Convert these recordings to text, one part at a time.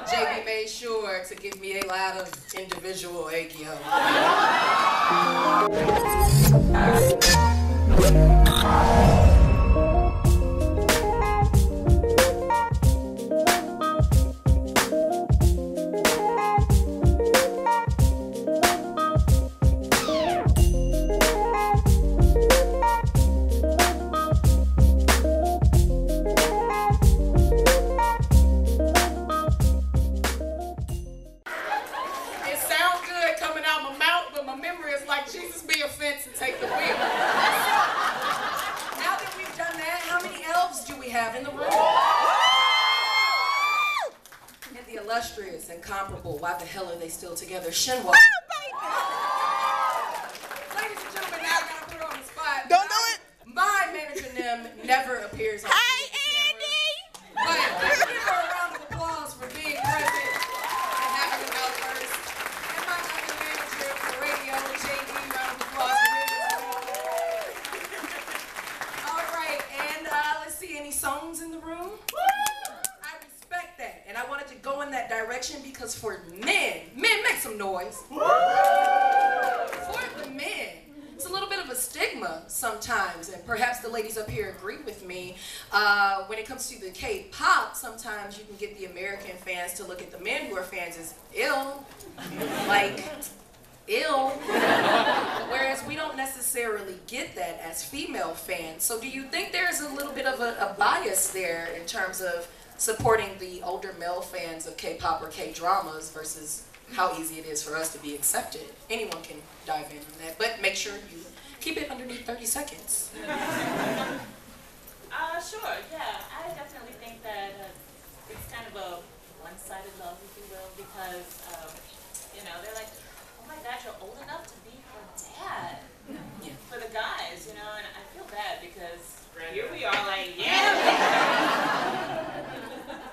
JB made sure to give me a lot of individual AKO. Incomparable. Why the hell are they still together? Shinwa. Ladies and gentlemen, now I gotta put her on the spot. Don't do it. My manager Nim never appears on Andy! But let's give her a round of applause for being present and having an outburst. And my other manager for radio, JD, round of applause for him. All right, and let's see, any songs in the room? And I wanted to go in that direction because for men make some noise. For the men, it's a little bit of a stigma sometimes, and perhaps the ladies up here agree with me. When it comes to the K-pop, sometimes you can get the American fans to look at the men who are fans as ill, like ill, whereas we don't necessarily get that as female fans. So do you think there's a little bit of a bias there in terms of supporting the older male fans of K-pop or K-dramas versus how easy it is for us to be accepted? Anyone can dive in on that, but make sure you keep it underneath 30 seconds. Sure, yeah. I definitely think that it's kind of a one-sided love, if you will, because, you know, they're like, oh my God, you're old enough to be her dad. Yeah. For the guys, you know, and I feel bad because here we are like, yeah,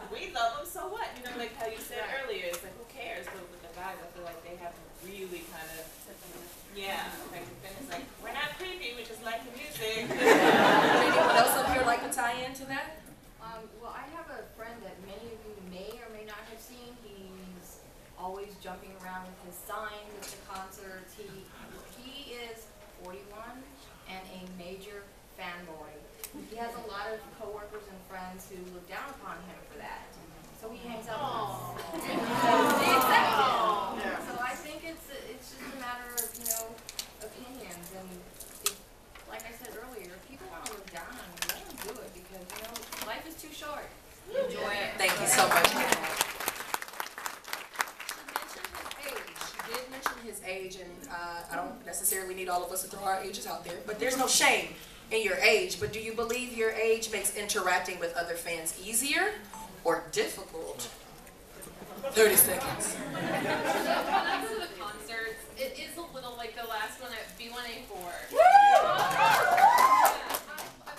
we love them, so what? You know, like how you said earlier, it's like, who cares? But with the guys, I feel like they have to really kind of, like it's like, we're not creepy, we just like the music. Anyone else up here like to tie into that? Well, I have a friend that many of you may or may not have seen. He's always jumping around with his signs at the concerts. He is 41 and a major fanboy. He has a lot of coworkers and friends who look down upon him for that. So he hangs out with us. They accept him. So I think it's just a matter of, you know, opinions. And like I said earlier, if people want to look down on you, let them do it because, you know, life is too short. Enjoy it. Thank you so much. She did mention his age, and I don't necessarily need all of us to throw our ages out there, but there's no shame in your age. But do you believe your age makes interacting with other fans easier or difficult? 30 seconds. When I go to the concerts, it is a little like the last one at B1A4.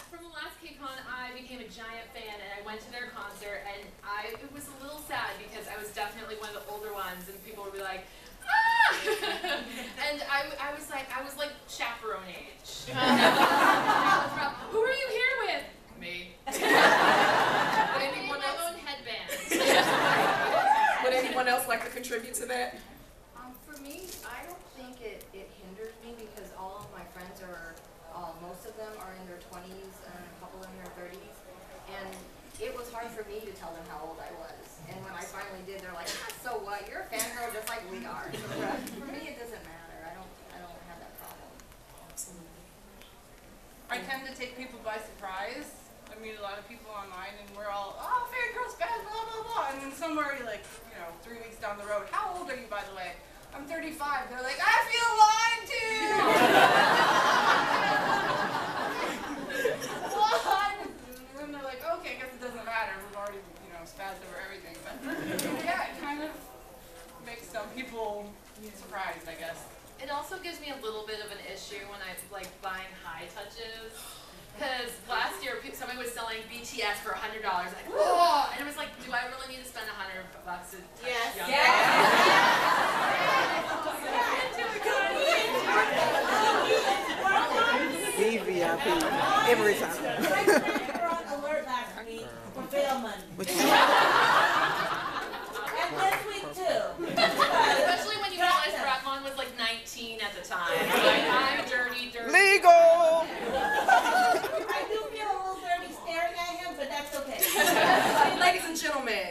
From the last KCON, I became a giant fan, and I went to their concert, and it was a little sad because I was definitely one of the older ones, and people would be like, ah! And I was like chaperone age. Who are you here with? Me. Anyone else? My own headband. Would anyone else like to contribute to that? For me, I don't think it hinders me because all of my friends are, most of them are in their 20s and a couple in their 30s. And it was hard for me to tell them how old I was. And when I finally did, they're like, ah, so what? You're a fangirl just like we are. So for me, it doesn't matter. I don't have that problem. Absolutely. I tend to take people by surprise. I meet a lot of people online and we're all, oh, fangirls, bad, blah, blah, blah. And then somewhere, like, 3 weeks down the road, how old are you, by the way? I'm 35. They're like, I feel lied to! What? And then they're like, okay, I guess it doesn't matter. We've already, spazzed over everything. But yeah, it kind of makes some people surprised, I guess. It also gives me a little bit of an issue when I'm like buying high touches. Because last year somebody was selling BTS for $100. Like, oh, and it was like, do I really need to spend $100 to touch young VIP every time. Alert last week for Bailman.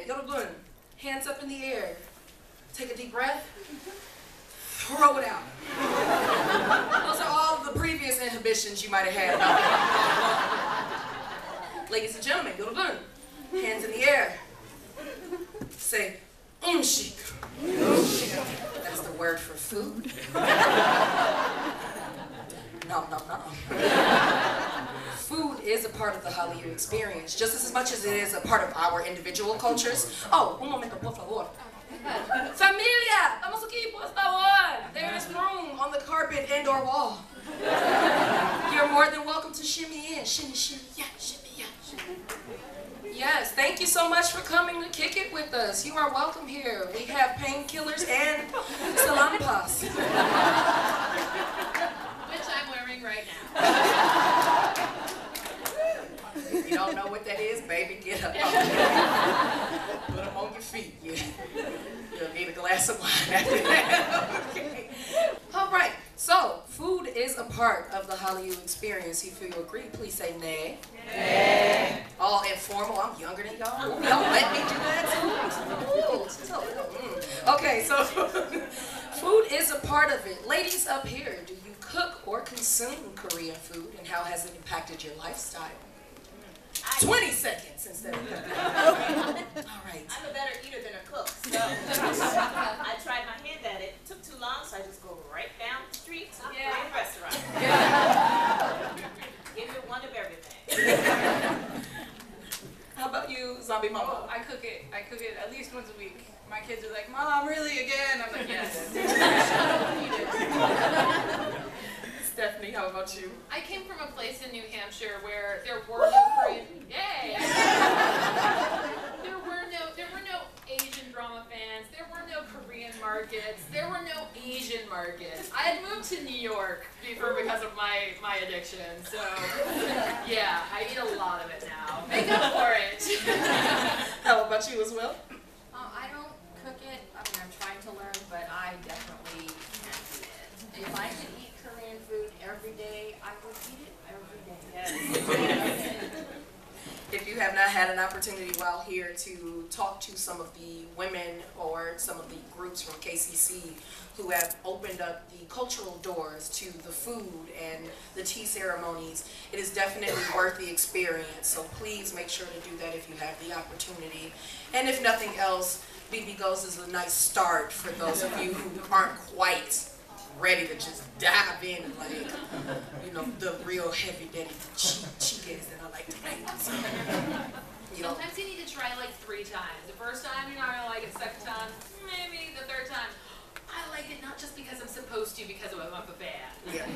gentlemen, hands up in the air. Take a deep breath. Throw it out. Those are all the previous inhibitions you might have had. Ladies and gentlemen, hands in the air. Say, OMG. That's the word for food. No. Food is a part of the Hallyu experience, just as much as it is a part of our individual cultures. Oh, un momento, por favor. Familia, vamos aquí, por favor. There is room on the carpet and or wall. You're more than welcome to shimmy in. Shimmy, yeah, shimmy, yeah. Yes, thank you so much for coming to kick it with us. You are welcome here. We have painkillers and salampas. Which I'm wearing right now. If you don't know what that is, baby, get up. Put them on your feet. You'll need a glass of wine after that. Okay. All right. So, food is a part of the Hallyu experience. If you agree, please say nay. Nay. All informal. I'm younger than y'all. Y'all let me do that too. Okay, so food is a part of it. Ladies up here, do you cook or consume Korean food, and how has it impacted your lifestyle? 20 seconds instead of that. All right. I'm a better eater than a cook, so I tried my hand at it. It took too long, so I just go right down the street to the Korean restaurant. Give you one of everything. How about you, Zombie Mama? Oh, I cook it at least once a week. My kids are like, Mom, really again? I'm like, yes. Stephanie, how about you? I came from a place in New Hampshire where there were no Korean. Yay! There were no Asian drama fans. There were no Korean markets. There were no Asian markets. I had moved to New York because of my addiction. So yeah, I eat a lot of it now. Make up for it. How about you as well? I don't cook it. I mean, I'm trying to learn, but I definitely can't do it. If I could eat Korean food every day, I would eat it every day. Yes. If you have not had an opportunity while here to talk to some of the women or some of the groups from KCC who have opened up the cultural doors to the food and the tea ceremonies, it is definitely worth the experience. So please make sure to do that if you have the opportunity. And if nothing else, BB Goes is a nice start for those of you who aren't quite ready to just dive in and like, the real heavy daddy chicas that I like to make. Sometimes you need to try like 3 times. The first time you're not gonna like it. Second time, maybe. The third time, I like it not just because I'm supposed to, because I'm a fan. Yeah,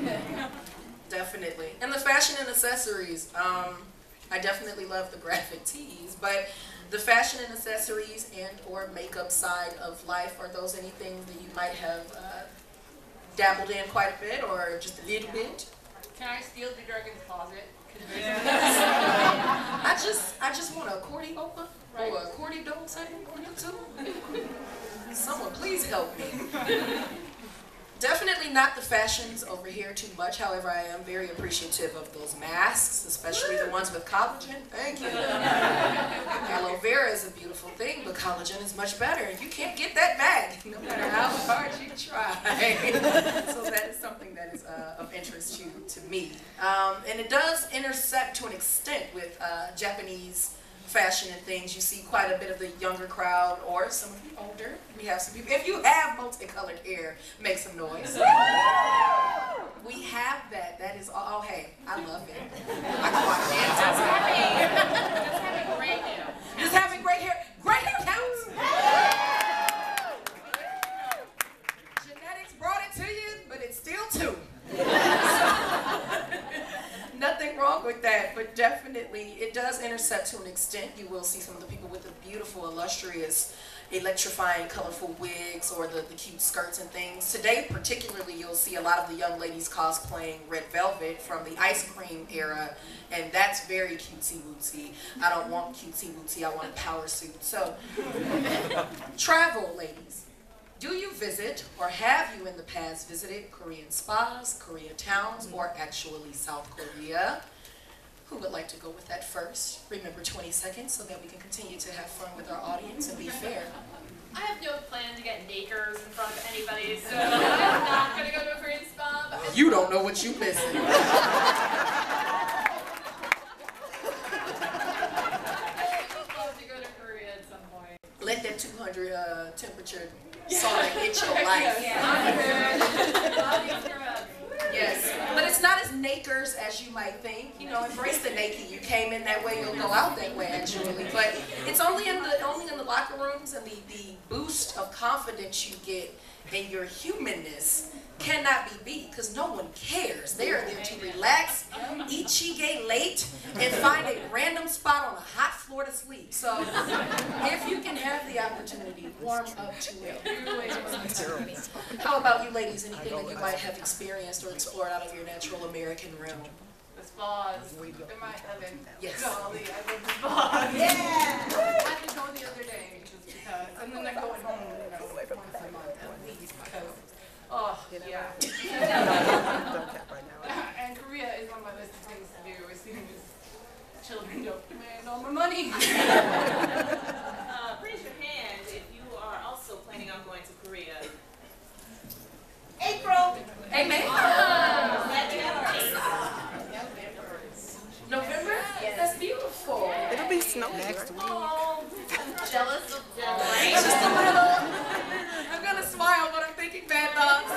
definitely. And the fashion and accessories. I definitely love the graphic tees, but the fashion and accessories and or makeup side of life, are those anything that you might have dabbled in quite a bit or just a little bit? Can I steal the dragon's closet? I just want a cordy open or a cordy don't say or two. Someone please help me. Definitely not the fashions over here too much. However, I am very appreciative of those masks, especially the ones with collagen. Thank you. Aloe vera is a beautiful thing, but collagen is much better. And you can't get that bag, no matter how hard you try. So that is something that is of interest to me. And it does intersect to an extent with Japanese fashion and things. You see quite a bit of the younger crowd or some of the older. We have some people. If you have multicolored hair, make some noise. We have that. That is all. Oh, hey, I love it. I can watch it. Just having gray hair. Just having gray hair. Gray hair counts. Genetics brought it to you, but it's still 2. Nothing wrong with that, but definitely it does intersect to an extent. You will see some of the people with the beautiful, illustrious, electrifying, colorful wigs or the cute skirts and things. Today, particularly, you'll see a lot of the young ladies cosplaying Red Velvet from the ice cream era, and that's very cutesy-wootsy. I don't want cutesy-wootsy, I want a power suit. So, travel, ladies. Do you visit, or have you in the past visited Korean spas, Korean towns, or actually South Korea? Who would like to go with that first? Remember 20 seconds so that we can continue to have fun with our audience and be fair. I have no plan to get nakers in front of anybody, so I'm not going to go to a Korean spa. But You don't know what you missing. I would love to go to Korea at some point. Let that 200 temperature sauna hit your life. Yes, but it's not as nakers as you might think. You know, embrace the naked. You came in that way, you'll go out that way actually. But it's only in the locker rooms, and the boost of confidence you get in your humanness cannot be beat because no one cares. They are there to relax, eat Chigay late, and find a random spot on a hot floor to sleep. So if you can have the opportunity, warm up to it. How about you ladies? Anything that you might have experienced or explored out of your natural American realm? The spas. They're my heaven. Yes. Golly, I love the spas. Yeah! I had to go the other day just because. And then I'm going home, you know, once a month at least because, oh, yeah. And Korea is on my list of things to do as soon as children don't demand all my money. Raise your hand if you are also planning on going to Korea. April. Amen. November? That's beautiful. It'll be snowing next week. Oh, Jealous of just a little. I'm gonna smile, but I'm thinking bad thoughts.